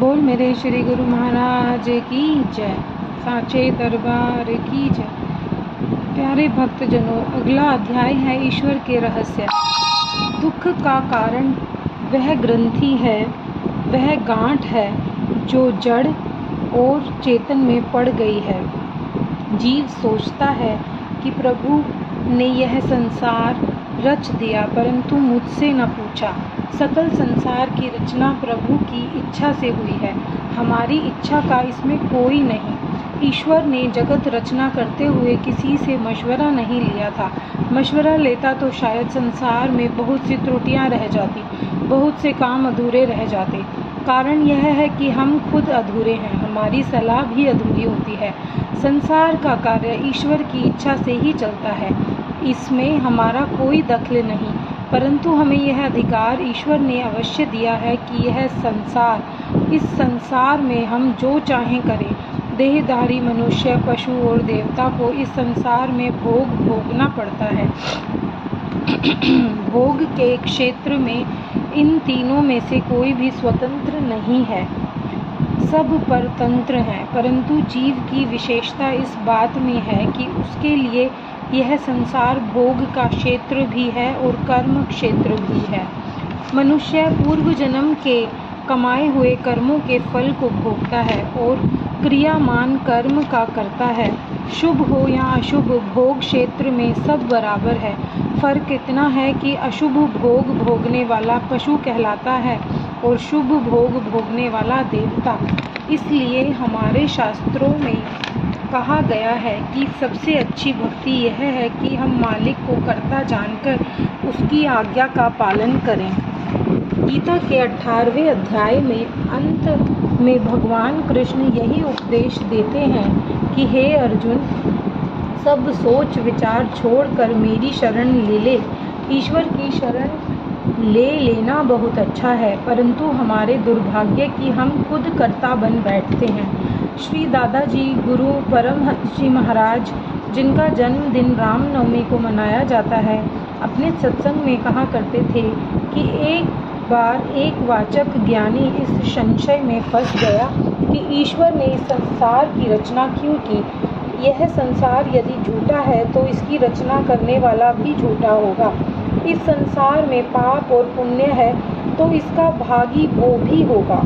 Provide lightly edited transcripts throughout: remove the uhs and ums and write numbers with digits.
बोल मेरे श्री गुरु महाराज की जय, साचे दरबार की जय। प्यारे भक्तजनों, अगला अध्याय है ईश्वर के रहस्य। दुख का कारण वह ग्रंथि है, वह गांठ है जो जड़ और चेतन में पड़ गई है। जीव सोचता है कि प्रभु ने यह संसार रच दिया, परंतु मुझसे न पूछा। सकल संसार की रचना प्रभु की इच्छा से हुई है, हमारी इच्छा का इसमें कोई नहीं। ईश्वर ने जगत रचना करते हुए किसी से मशवरा नहीं लिया था। मशवरा लेता तो शायद संसार में बहुत सी त्रुटियां रह जाती, बहुत से काम अधूरे रह जाते। कारण यह है कि हम खुद अधूरे हैं, हमारी सलाह भी अधूरी होती है। संसार का कार्य ईश्वर की इच्छा से ही चलता है, इसमें हमारा कोई दखल नहीं, परंतु हमें यह अधिकार ईश्वर ने अवश्य दिया है कि इस संसार में हम जो चाहें करें। देहधारी मनुष्य, पशु और देवता को इस संसार में भोग भोगना पड़ता है। भोग के क्षेत्र में इन तीनों में से कोई भी स्वतंत्र नहीं है, सब परतंत्र हैं। परंतु जीव की विशेषता इस बात में है कि उसके लिए यह संसार भोग का क्षेत्र भी है और कर्म क्षेत्र भी है। मनुष्य पूर्व जन्म के कमाए हुए कर्मों के फल को भोगता है और क्रियामान कर्म का करता है। शुभ हो या अशुभ, भोग क्षेत्र में सब बराबर है। फर्क इतना है कि अशुभ भोग भोगने वाला पशु कहलाता है और शुभ भोग भोगने वाला देवता। इसलिए हमारे शास्त्रों में कहा गया है कि सबसे अच्छी भक्ति यह है कि हम मालिक को कर्ता जानकर उसकी आज्ञा का पालन करें। गीता के 18वें अध्याय में अंत में भगवान कृष्ण यही उपदेश देते हैं कि हे अर्जुन, सब सोच विचार छोड़कर मेरी शरण ले ले। ईश्वर की शरण ले लेना बहुत अच्छा है, परंतु हमारे दुर्भाग्य कि हम खुद कर्ता बन बैठते हैं। श्री दादाजी गुरु परमहंस जी महाराज, जिनका जन्मदिन रामनवमी को मनाया जाता है, अपने सत्संग में कहा करते थे कि एक बार एक वाचक ज्ञानी इस संशय में फंस गया कि ईश्वर ने इस संसार की रचना क्यों की। यह संसार यदि झूठा है तो इसकी रचना करने वाला भी झूठा होगा। इस संसार में पाप और पुण्य है तो इसका भागी वो भी होगा।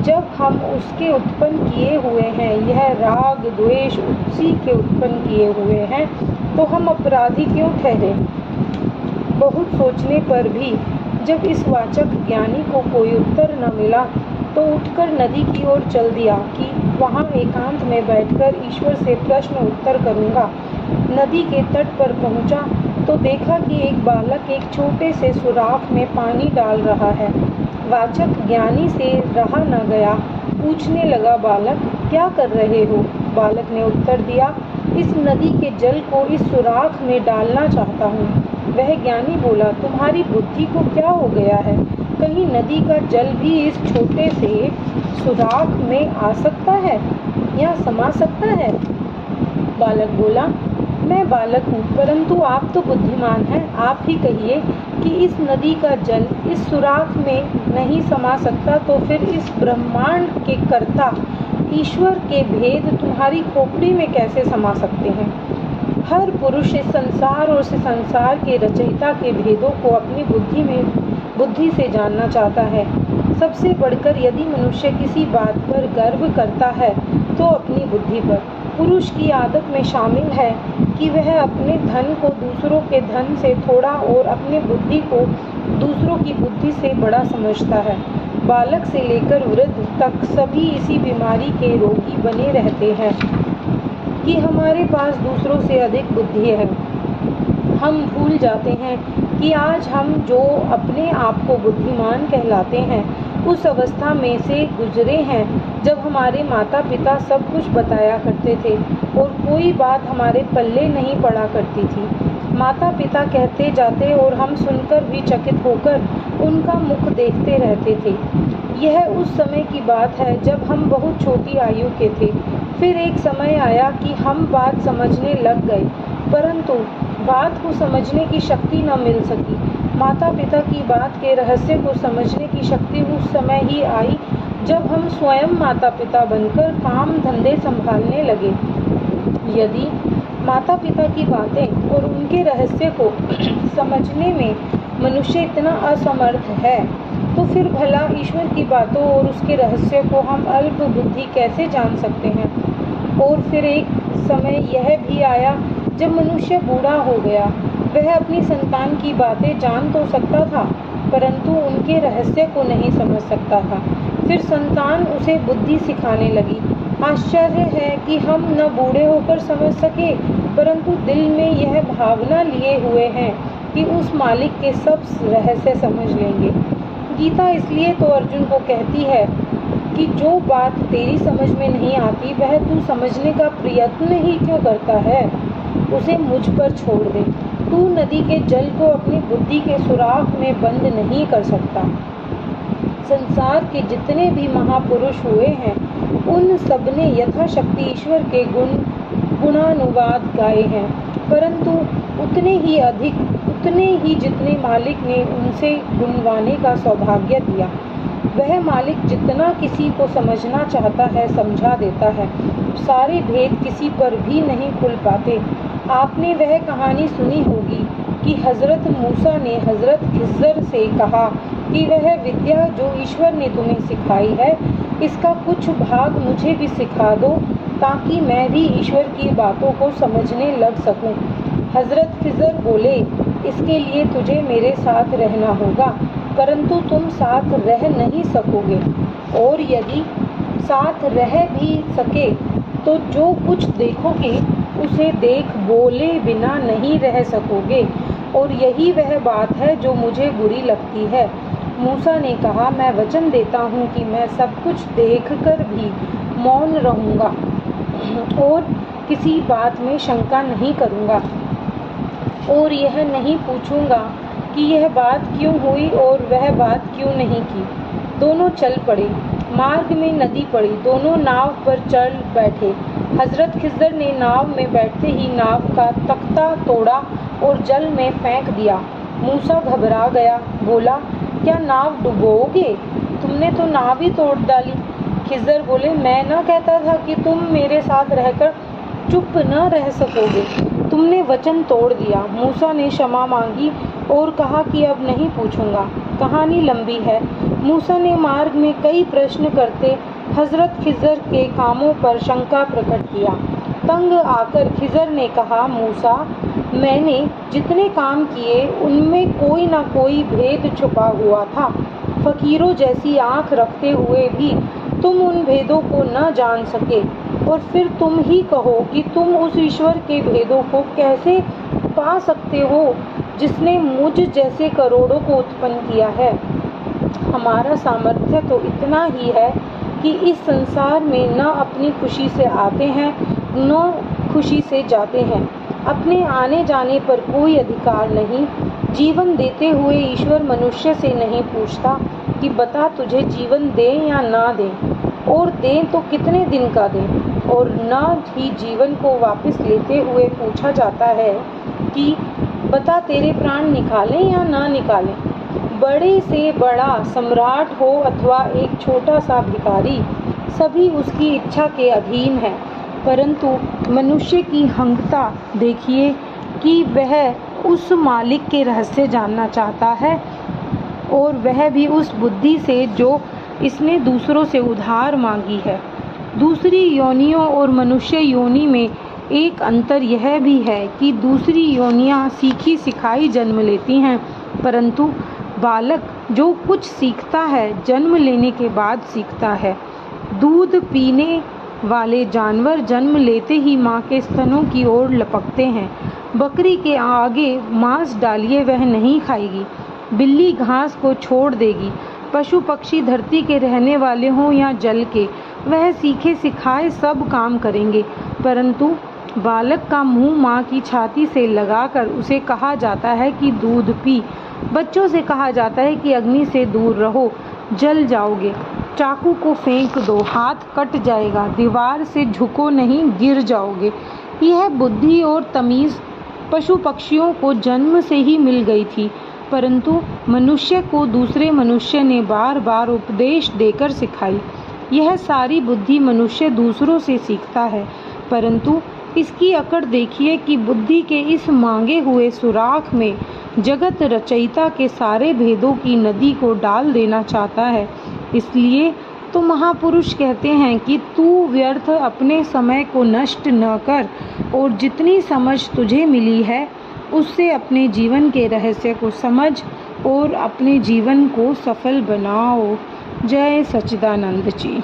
जब हम उसके उत्पन्न किए हुए हैं, यह राग द्वेष उसी के उत्पन्न किए हुए हैं, तो हम अपराधी क्यों ठहरे। बहुत सोचने पर भी जब इस वाचक ज्ञानी को कोई उत्तर न मिला तो उठकर नदी की ओर चल दिया कि वहाँ एकांत में बैठकर ईश्वर से प्रश्न उत्तर करूँगा। नदी के तट पर पहुँचा तो देखा कि एक बालक एक छोटे से सुराख में पानी डाल रहा है। वाचक ज्ञानी से रहा न गया, पूछने लगा, बालक क्या कर रहे हो। बालक ने उत्तर दिया, इस नदी के जल को इस सुराख में डालना चाहता हूँ। वह ज्ञानी बोला, तुम्हारी बुद्धि को क्या हो गया है, कहीं नदी का जल भी इस छोटे से सुराख में आ सकता है या समा सकता है। बालक बोला, मैं बालक हूँ, परंतु आप तो बुद्धिमान हैं, आप ही कहिए कि इस नदी का जल इस सुराख में नहीं समा सकता तो फिर इस ब्रह्मांड के कर्ता ईश्वर के भेद तुम्हारी खोपड़ी में कैसे समा सकते हैं। हर पुरुष इस संसार और इस संसार के रचयिता के भेदों को अपनी बुद्धि से जानना चाहता है। सबसे बढ़कर यदि मनुष्य किसी बात पर गर्व करता है तो अपनी बुद्धि पर। पुरुष की आदत में शामिल है कि वह अपने धन को दूसरों के धन से थोड़ा और अपनी बुद्धि को दूसरों की बुद्धि से बड़ा समझता है। बालक से लेकर वृद्ध तक सभी इसी बीमारी के रोगी बने रहते हैं कि हमारे पास दूसरों से अधिक बुद्धि है। हम भूल जाते हैं कि आज हम जो अपने आप को बुद्धिमान कहलाते हैं, उस अवस्था में से गुजरे हैं जब हमारे माता पिता सब कुछ बताया करते थे और कोई बात हमारे पल्ले नहीं पड़ा करती थी। माता पिता कहते जाते और हम सुनकर भी चकित होकर उनका मुख देखते रहते थे। यह उस समय की बात है जब हम बहुत छोटी आयु के थे। फिर एक समय आया कि हम बात समझने लग गए, परंतु बात को समझने की शक्ति न मिल सकी। माता पिता की बात के रहस्य को समझने की शक्ति उस समय ही आई जब हम स्वयं माता पिता बनकर काम धंधे संभालने लगे। यदि माता पिता की बातें और उनके रहस्य को समझने में मनुष्य इतना असमर्थ है, तो फिर भला ईश्वर की बातों और उसके रहस्य को हम अल्प बुद्धि कैसे जान सकते हैं। और फिर एक समय यह भी आया जब मनुष्य बूढ़ा हो गया। वह अपनी संतान की बातें जान तो सकता था, परंतु उनके रहस्य को नहीं समझ सकता था। फिर संतान उसे बुद्धि सिखाने लगी। आश्चर्य है कि हम न बूढ़े होकर समझ सके, परंतु दिल में यह भावना लिए हुए हैं कि उस मालिक के सब रहस्य समझ लेंगे। गीता इसलिए तो अर्जुन को कहती है कि जो बात तेरी समझ में नहीं आती वह तू समझने का प्रयत्न ही क्यों करता है, उसे मुझ पर छोड़ दे। तू नदी के जल को अपनी बुद्धि के सुराख में बंद नहीं कर सकता। संसार के जितने भी महापुरुष हुए हैं, उन सबने यथाशक्ति ईश्वर के गुणानुवाद गाए हैं, परंतु उतने ही जितने मालिक ने उनसे गुणवाने का सौभाग्य दिया। वह मालिक जितना किसी को समझना चाहता है समझा देता है। सारे भेद किसी पर भी नहीं खुल पाते। आपने वह कहानी सुनी होगी कि हजरत मूसा ने हजरत खिज़र से कहा कि वह विद्या जो ईश्वर ने तुम्हें सिखाई है, इसका कुछ भाग मुझे भी सिखा दो, ताकि मैं भी ईश्वर की बातों को समझने लग सकूं। हजरत खिज़र बोले, इसके लिए तुझे मेरे साथ रहना होगा, परंतु तुम साथ रह नहीं सकोगे, और यदि साथ रह भी सके तो जो कुछ देखोगे उसे देख बोले बिना नहीं रह सकोगे, और यही वह बात है जो मुझे बुरी लगती है। मूसा ने कहा, मैं वचन देता हूँ कि मैं सब कुछ देखकर भी मौन रहूँगा और किसी बात में शंका नहीं करूँगा, और यह नहीं पूछूंगा कि यह बात क्यों हुई और वह बात क्यों नहीं की। दोनों चल पड़े। मार्ग में नदी पड़ी। दोनों नाव पर चढ़ बैठे। हजरत खिज़र ने नाव में बैठते ही नाव का तख्ता तोड़ा और जल में फेंक दिया। मूसा घबरा गया, बोला, क्या नाव डुबोगे? तुमने तो नाव ही तोड़ डाली। खिज़र बोले, मैं न कहता था कि तुम मेरे साथ रहकर चुप न रह सकोगे? तुमने वचन तोड़ दिया। मूसा ने क्षमा मांगी और कहा कि अब नहीं पूछूंगा। कहानी लंबी है। मूसा ने मार्ग में कई प्रश्न करते हजरत खिज़र के कामों पर शंका प्रकट किया। तंग आकर खिज़र ने कहा, मूसा, मैंने जितने काम किए उनमें कोई ना कोई भेद छुपा हुआ था। फकीरों जैसी आंख रखते हुए भी तुम उन भेदों को न जान सके, और फिर तुम ही कहो कि तुम उस ईश्वर के भेदों को कैसे पा सकते हो जिसने मुझ जैसे करोड़ों को उत्पन्न किया है। हमारा सामर्थ्य तो इतना ही है कि इस संसार में न अपनी खुशी से आते हैं न खुशी से जाते हैं। अपने आने जाने पर कोई अधिकार नहीं। जीवन देते हुए ईश्वर मनुष्य से नहीं पूछता कि बता तुझे जीवन दें या ना दें, और दें तो कितने दिन का दें, और न ही जीवन को वापस लेते हुए पूछा जाता है कि बता तेरे प्राण निकालें या ना निकालें। बड़े से बड़ा सम्राट हो अथवा एक छोटा सा भिखारी, सभी उसकी इच्छा के अधीन है, परंतु मनुष्य की हंगता देखिए कि वह उस मालिक के रहस्य जानना चाहता है, और वह भी उस बुद्धि से जो इसने दूसरों से उधार मांगी है। दूसरी योनियों और मनुष्य योनि में एक अंतर यह भी है कि दूसरी योनियां सीखी सिखाई जन्म लेती हैं, परंतु बालक जो कुछ सीखता है जन्म लेने के बाद सीखता है। दूध पीने वाले जानवर जन्म लेते ही माँ के स्तनों की ओर लपकते हैं। बकरी के आगे मांस डालिए वह नहीं खाएगी, बिल्ली घास को छोड़ देगी। पशु पक्षी धरती के रहने वाले हों या जल के, वह सीखे सिखाए सब काम करेंगे, परंतु बालक का मुंह माँ की छाती से लगाकर उसे कहा जाता है कि दूध पी। बच्चों से कहा जाता है कि अग्नि से दूर रहो, जल जाओगे। चाकू को फेंक दो, हाथ कट जाएगा। दीवार से झुको नहीं, गिर जाओगे। यह बुद्धि और तमीज़ पशु पक्षियों को जन्म से ही मिल गई थी, परंतु मनुष्य को दूसरे मनुष्य ने बार बार उपदेश देकर सिखाई। यह सारी बुद्धि मनुष्य दूसरों से सीखता है, परंतु इसकी अकड़ देखिए कि बुद्धि के इस मांगे हुए सुराख में जगत रचयिता के सारे भेदों की नदी को डाल देना चाहता है। इसलिए तो महापुरुष कहते हैं कि तू व्यर्थ अपने समय को नष्ट न कर और जितनी समझ तुझे मिली है उससे अपने जीवन के रहस्य को समझ और अपने जीवन को सफल बनाओ। जय सच्चिदानंद जी।